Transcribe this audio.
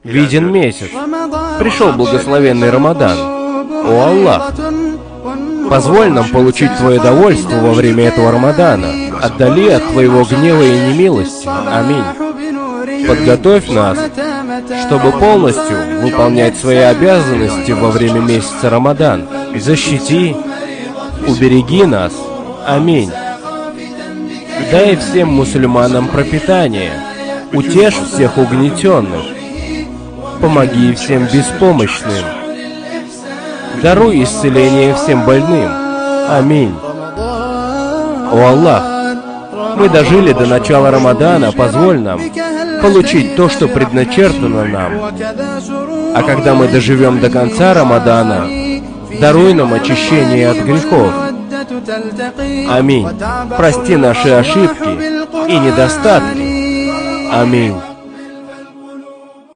Виден месяц. Пришел благословенный Рамадан. О Аллах, позволь нам получить Твое довольство во время этого Рамадана. Отдали от Твоего гнева и немилости. Аминь. Подготовь нас, чтобы полностью выполнять свои обязанности во время месяца Рамадан. Защити, убереги нас. Аминь. Дай всем мусульманам пропитание. Утешь всех угнетенных. Помоги всем беспомощным. Даруй исцеление всем больным. Аминь. О Аллах, мы дожили до начала Рамадана, позволь нам получить то, что предначертано нам. А когда мы доживем до конца Рамадана, даруй нам очищение от грехов. Аминь. Прости наши ошибки и недостатки. Аминь.